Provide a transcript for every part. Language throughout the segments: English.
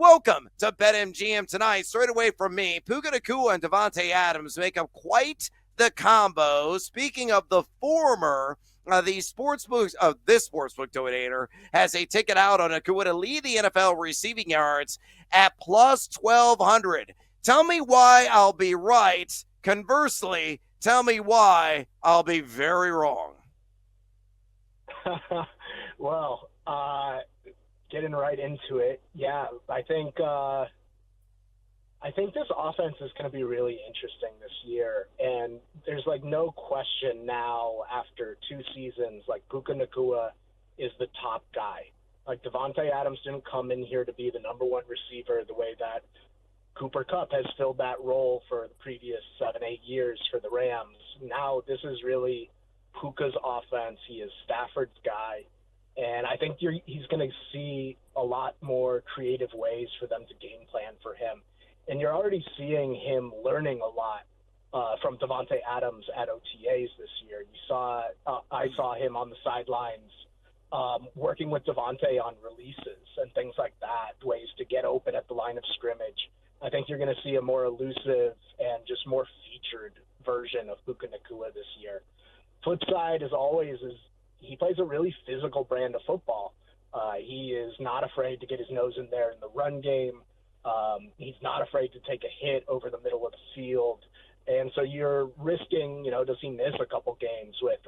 Welcome to BetMGM tonight. Straight away from me, Puka Nacua and Davante Adams make up quite the combo. Speaking of the former, this sportsbook donator has a ticket out on Nacua to lead the NFL receiving yards at plus 1,200. Tell me why I'll be right. Conversely, tell me why I'll be very wrong. Well, getting right into it, yeah, I think this offense is going to be really interesting this year, and there's like no question now after 2 seasons, like Puka Nacua is the top guy. Like Davante Adams didn't come in here to be the number one receiver the way that Cooper Kupp has filled that role for the previous 7-8 years for the Rams. Now this is really Puka's offense. He is Stafford's guy. And I think he's going to see a lot more creative ways for them to game plan for him. And you're already seeing him learning a lot from Davante Adams at OTAs this year. I saw him on the sidelines working with Davante on releases and things like that, ways to get open at the line of scrimmage. I think you're going to see a more elusive and just more featured version of Puka Nacua this year. Flip side, as always, is he plays a really physical brand of football. He is not afraid to get his nose in there in the run game. He's not afraid to take a hit over the middle of the field. And so you're risking, does he miss a couple games with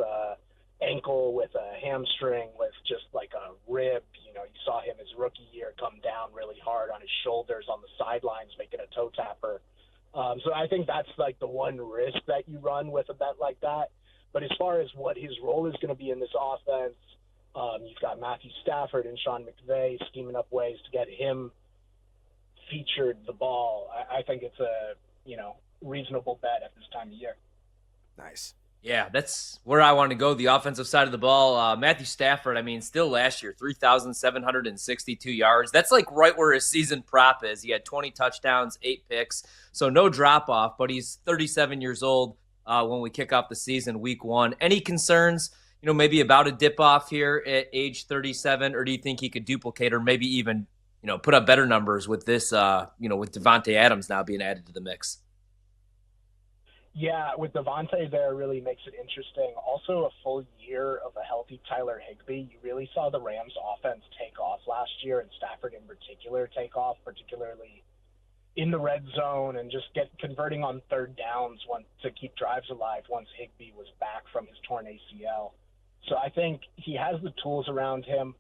ankle, with a hamstring, with just like a rib? You saw him his rookie year come down really hard on his shoulders on the sidelines, making a toe tapper. So I think that's like the one risk that you run with a bet like that. But as far as what his role is going to be in this offense, you've got Matthew Stafford and Sean McVay scheming up ways to get him featured the ball. I think it's a, reasonable bet at this time of year. Nice. Yeah, that's where I want to go, the offensive side of the ball. Matthew Stafford, still last year, 3,762 yards. That's like right where his season prop is. He had 20 touchdowns, 8 picks, so no drop-off, but he's 37 years old when we kick off the season, week 1. Any concerns, maybe about a dip-off here at age 37, or do you think he could duplicate or maybe even, put up better numbers with this, with Davante Adams now being added to the mix? Yeah, with Davante there really makes it interesting. Also, a full year of a healthy Tyler Higbee. You really saw the Rams offense take off last year, and Stafford in particular take off, particularly in the red zone and just converting on third downs to keep drives alive once Higbee was back from his torn ACL. So I think he has the tools around him.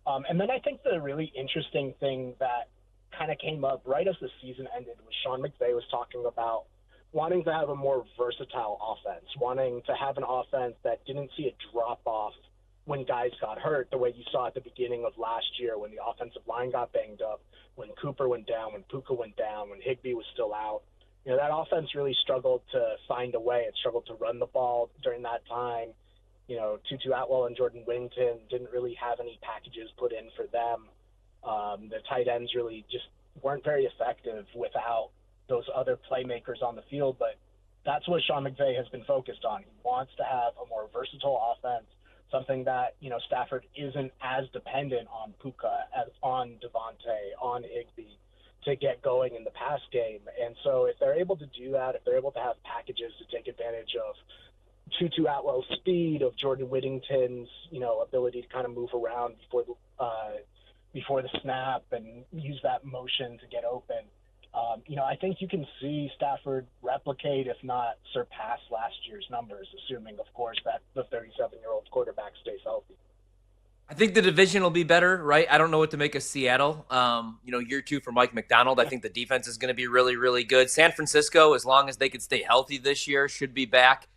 And then I think the really interesting thing that kind of came up right as the season ended was Sean McVay was talking about wanting to have a more versatile offense, wanting to have an offense that didn't see a drop-off when guys got hurt, the way you saw at the beginning of last year when the offensive line got banged up, when Cooper went down, when Puka went down, when Higbee was still out. That offense really struggled to find a way. It struggled to run the ball during that time. Tutu Atwell and Jordan Whittington didn't really have any packages put in for them. The tight ends really just weren't very effective without those other playmakers on the field, but that's what Sean McVay has been focused on. He wants to have a more versatile offense, something that, Stafford isn't as dependent on Puka as on Davante, on Higbee to get going in the pass game. And so if they're able to do that, if they're able to have packages to take advantage of Tutu Atwell's speed, of Jordan Whittington's, ability to kind of move around before the snap and use that motion to get open, I think you can see Stafford replicate, if not surpass last year's numbers, assuming, of course, that the 37-year-old quarterback stays healthy. I think the division will be better, right? I don't know what to make of Seattle. Year 2 for Mike McDonald. I think the defense is going to be really, really good. San Francisco, as long as they could stay healthy this year, should be back,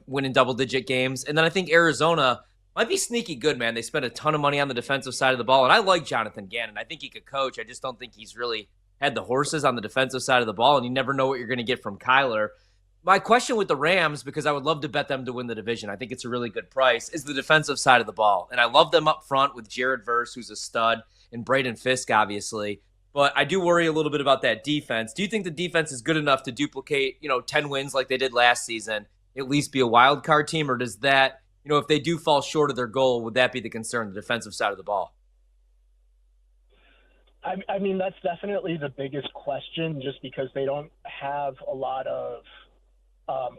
winning double-digit games. And then I think Arizona might be sneaky good, man. They spent a ton of money on the defensive side of the ball, and I like Jonathan Gannon. I think he could coach. I just don't think he's really had the horses on the defensive side of the ball, and you never know what you're going to get from Kyler. My question with the Rams, because I would love to bet them to win the division, I think it's a really good price, is the defensive side of the ball. And I love them up front with Jared Verse, who's a stud, and Braden Fisk, obviously. But I do worry a little bit about that defense. Do you think the defense is good enough to duplicate, 10 wins like they did last season, at least be a wild card team? Or does that, if they do fall short of their goal, would that be the concern, the defensive side of the ball? I mean, that's definitely the biggest question, just because they don't have a lot of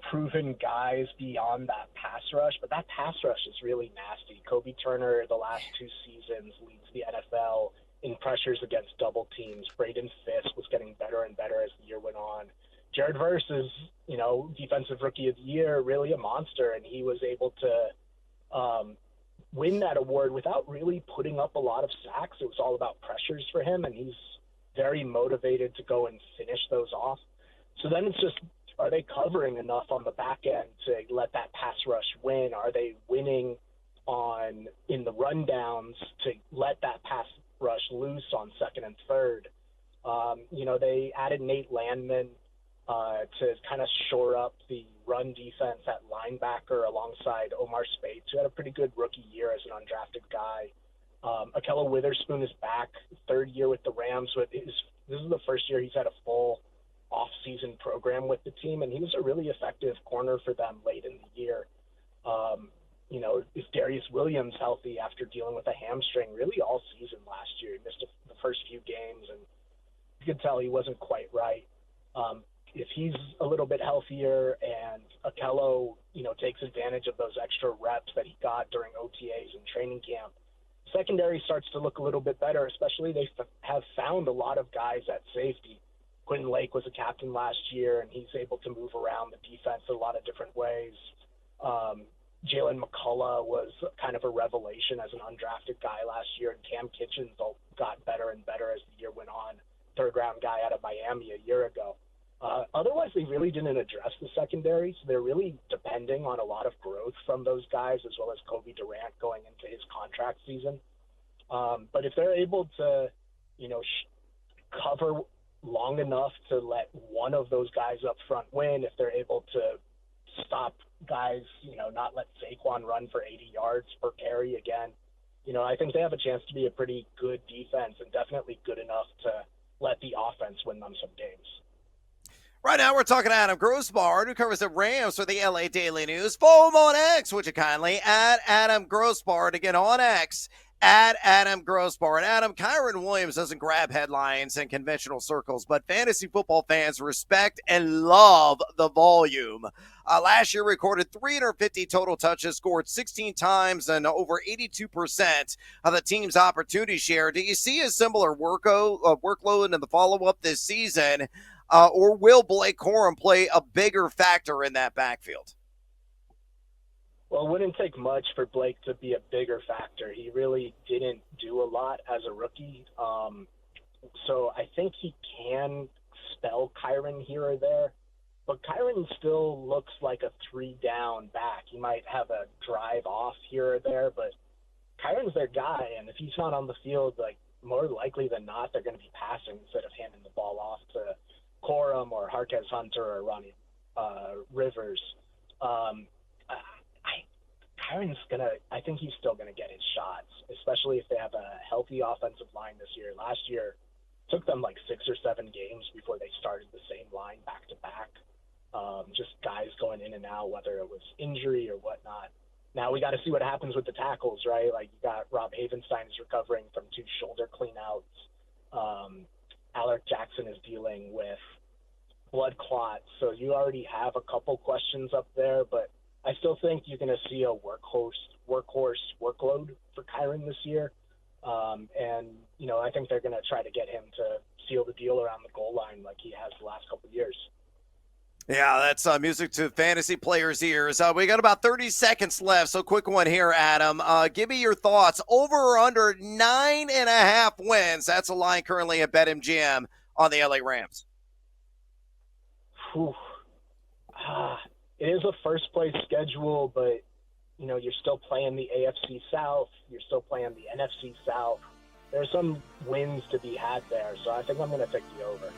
proven guys beyond that pass rush. But that pass rush is really nasty. Kobe Turner, the last 2 seasons, leads the NFL in pressures against double teams. Braden Fisk was getting better and better as the year went on. Jared Verse is, defensive rookie of the year, really a monster, and he was able to win that award without really putting up a lot of sacks. It was all about pressures for him, and he's very motivated to go and finish those off. So then it's just, are they covering enough on the back end to let that pass rush win? Are they winning in the rundowns to let that pass rush loose on second and third? They added Nate Landman to kind of shore up the run defense at linebacker alongside Omar Speights, who had a pretty good rookie year as an undrafted guy. Akello Witherspoon is back, 3rd year with the Rams. This is the first year he's had a full off-season program with the team, and he was a really effective corner for them late in the year. Is Darius Williams healthy after dealing with a hamstring really all season last year? He missed the first few games, and you could tell he wasn't quite right. If he's a little bit healthier and Akello, takes advantage of those extra reps that he got during OTAs and training camp, secondary starts to look a little bit better, especially they have found a lot of guys at safety. Quentin Lake was a captain last year, and he's able to move around the defense in a lot of different ways. Jalen McCullough was kind of a revelation as an undrafted guy last year, and Cam Kitchens got better and better as the year went on. 3rd-round guy out of Miami a year ago. Otherwise, they really didn't address the secondary, so they're really depending on a lot of growth from those guys, as well as Kobe Durant going into his contract season. But if they're able to, cover long enough to let one of those guys up front win, if they're able to stop guys, not let Saquon run for 80 yards per carry again, I think they have a chance to be a pretty good defense, and definitely good enough to let the offense win them some games. Right now, we're talking to Adam Grosbard, who covers the Rams for the LA Daily News. Follow him on X, would you kindly, at Adam Grosbard. Again, on X, at Adam Grosbard. Adam, Kyren Williams doesn't grab headlines in conventional circles, but fantasy football fans respect and love the volume. Last year recorded 350 total touches, scored 16 times, and over 82% of the team's opportunity share. Do you see a similar workload in the follow-up this season? Or will Blake Corum play a bigger factor in that backfield? Well, it wouldn't take much for Blake to be a bigger factor. He really didn't do a lot as a rookie. So I think he can spell Kyren here or there. But Kyren still looks like a 3-down back. He might have a drive off here or there, but Kyren's their guy. And if he's not on the field, more likely than not, they're going to be passing instead of handing the ball off to Corum or Harkez Hunter or Ronnie Rivers. I think he's still gonna get his shots, especially if they have a healthy offensive line this year. Last year, it took them 6 or 7 games before they started the same line back to back. Just guys going in and out, whether it was injury or whatnot. Now we got to see what happens with the tackles, right? You got Rob Havenstein is recovering from 2 shoulder cleanouts. Alec Jackson is dealing with blood clots, so you already have a couple questions up there, but I still think you're going to see a workhorse workload for Kyren this year. I think they're going to try to get him to seal the deal around the goal line like he has the last couple of years. Yeah, that's music to fantasy players' ears. We got about 30 seconds left, so quick one here, Adam. Give me your thoughts. Over or under 9.5 wins. That's a line currently at BetMGM on the LA Rams. It is a first-place schedule, but, you're still playing the AFC South. You're still playing the NFC South. There's some wins to be had there, so I think I'm going to take the over.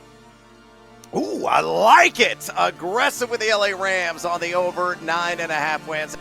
Ooh, I like it. Aggressive with the LA Rams on the over 9.5 wins.